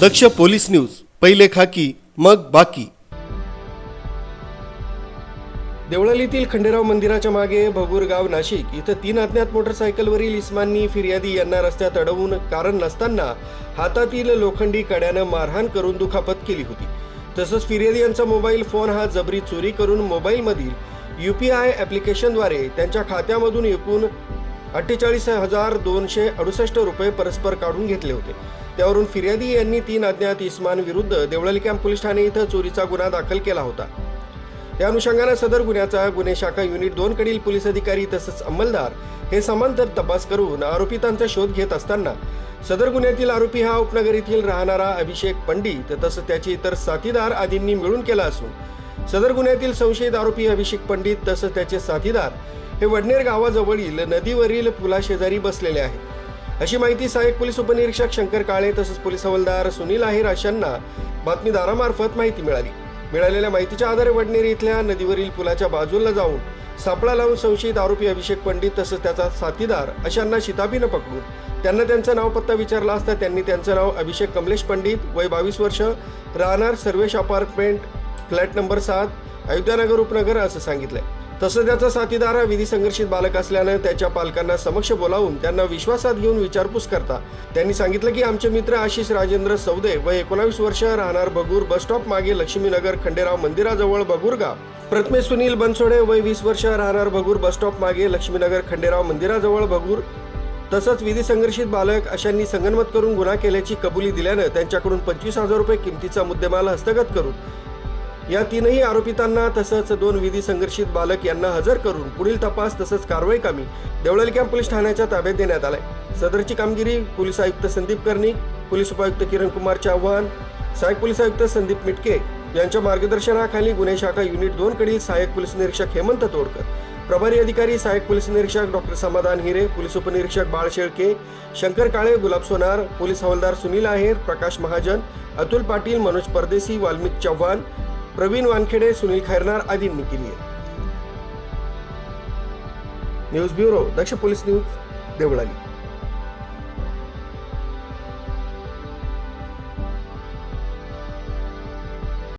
दक्ष police news, पहिले खाकी मग बाकी। देवळालीतील खंडेराव मंदिराच्या मागे भगूरगाव नाशिक इथं 3 अज्ञात मोटरसायकलवरील इस्मांनी फिर्यादी यांना रस्त्यात अडवून कारण नसताना हातातील लोखंडी कड्यानं मारहाण करून दुखापत केली होती। तसंच फिर्यादी यांचा मोबाईल फोन हा जबरी चोरी करून मोबाईलमधील UPI ॲप्लिकेशनद्वारे त्यांच्या खात्यामधून एकूण 48,268 रुपये परस्पर काढून घेतले होते। त्यावरून फिर्यादी यांनी 3 अज्ञात इस्मांविरुद्ध देवळाली कॅम्प पोलीस ठाणे इथं चोरीचा गुन्हा दाखल केला होता। त्या अनुषंगाने सदर गुन्ह्याचा गुन्हे शाखा युनिट 2 कडील पोलीस अधिकारी तसंच अंमलदार हे समांतर तपास करून आरोपितांचा शोध घेत असताना सदर गुन्ह्यातील आरोपी हा उपनगर येथील राहणारा अभिषेक पंडित तसंच त्याचे इतर साथीदार आदींनी मिळून केला असून सदर गुन्ह्यातील संशयित आरोपी अभिषेक पंडित तसंच त्याचे साथीदार हे वडनेर गावाजवळील नदीवरील पुलाशेजारी बसलेले आहेत, अशी माहिती सहाय्यक पोलीस उपनिरीक्षक शंकर काळे तसंच पोलीस हवालदार सुनील आहेर अशांना बातमीदारामार्फत माहिती मिळाली। मिळालेल्या माहितीच्या आधारे वडनेर इथल्या नदीवरील पुलाच्या बाजूला जाऊन सापळा लावून संशयित आरोपी अभिषेक पंडित तसंच त्याचा साथीदार अशांना शिताफीनं पकडून त्यांना त्यांचं नाव पत्ता विचारला असता त्यांनी त्यांचं नाव अभिषेक कमलेश पंडित, वय 22 वर्ष, राहणार Sarvesh apartment, flat number 7, Ayodhya Nagar उपनगर असं सांगितलंय। तसंच त्याचा साथीदार हा विधी संघर्षित बालक असल्यानं त्याच्या पालकांना समक्ष बोलावून त्यांना विश्वासात घेऊन विचारपूस करता त्यांनी सांगितलं की आमचे मित्र आशिष राजेंद्र सौदे, वय 19 वर्ष, राहणार भगूर बस स्टॉप मागे लक्ष्मीनगर खंडेराव मंदिराजवळ भगूरगाव, प्रथमेश सुनील बनसोडे, वय 20 वर्ष, राहणार भगूर बस स्टॉप मागे लक्ष्मीनगर खंडेराव मंदिराजवळ भगूर तसंच विधी संघर्षित बालक अशांनी संगनमत करून गुन्हा केल्याची कबुली दिल्यानं त्यांच्याकडून 25,000 रुपये किमतीचा मुद्देमाल हस्तगत करून या 3ही आरोपितांना तसंच 2 विधी संघर्षित बालक यांना हजर करून पुढील तपास तसंच कारवाई कामी देवळाली कॅम्प पोलीस ठाण्याच्या ताब्यात देण्यात आलाय। सदरची कामगिरी पोलीस आयुक्त संदीप कर्णिक, पोलीस उपायुक्त किरण कुमार चव्हाण, सहाय्यक पोलीस आयुक्त संदीप मिटके यांच्या मार्गदर्शनाखाली गुन्हे शाखा युनिट 2 कडील सहाय्यक पोलीस निरीक्षक हेमंत तोडकर, प्रभारी अधिकारी सहाय्यक पोलीस निरीक्षक डॉक्टर समाधान हिरे, पोलीस उपनिरीक्षक बाळ शेळके, शंकर काळे, गुलाब सोनार, पोलीस हवालदार सुनील आहेर, प्रकाश महाजन, अतुल पाटील, मनोज परदेशी, वाल्मिक चव्हाण, प्रवीण वानखेडे, सुनील खैरनार आदींनी केली आहे। न्यूज ब्युरो, दक्ष पोलीस न्यूज, देवळाली।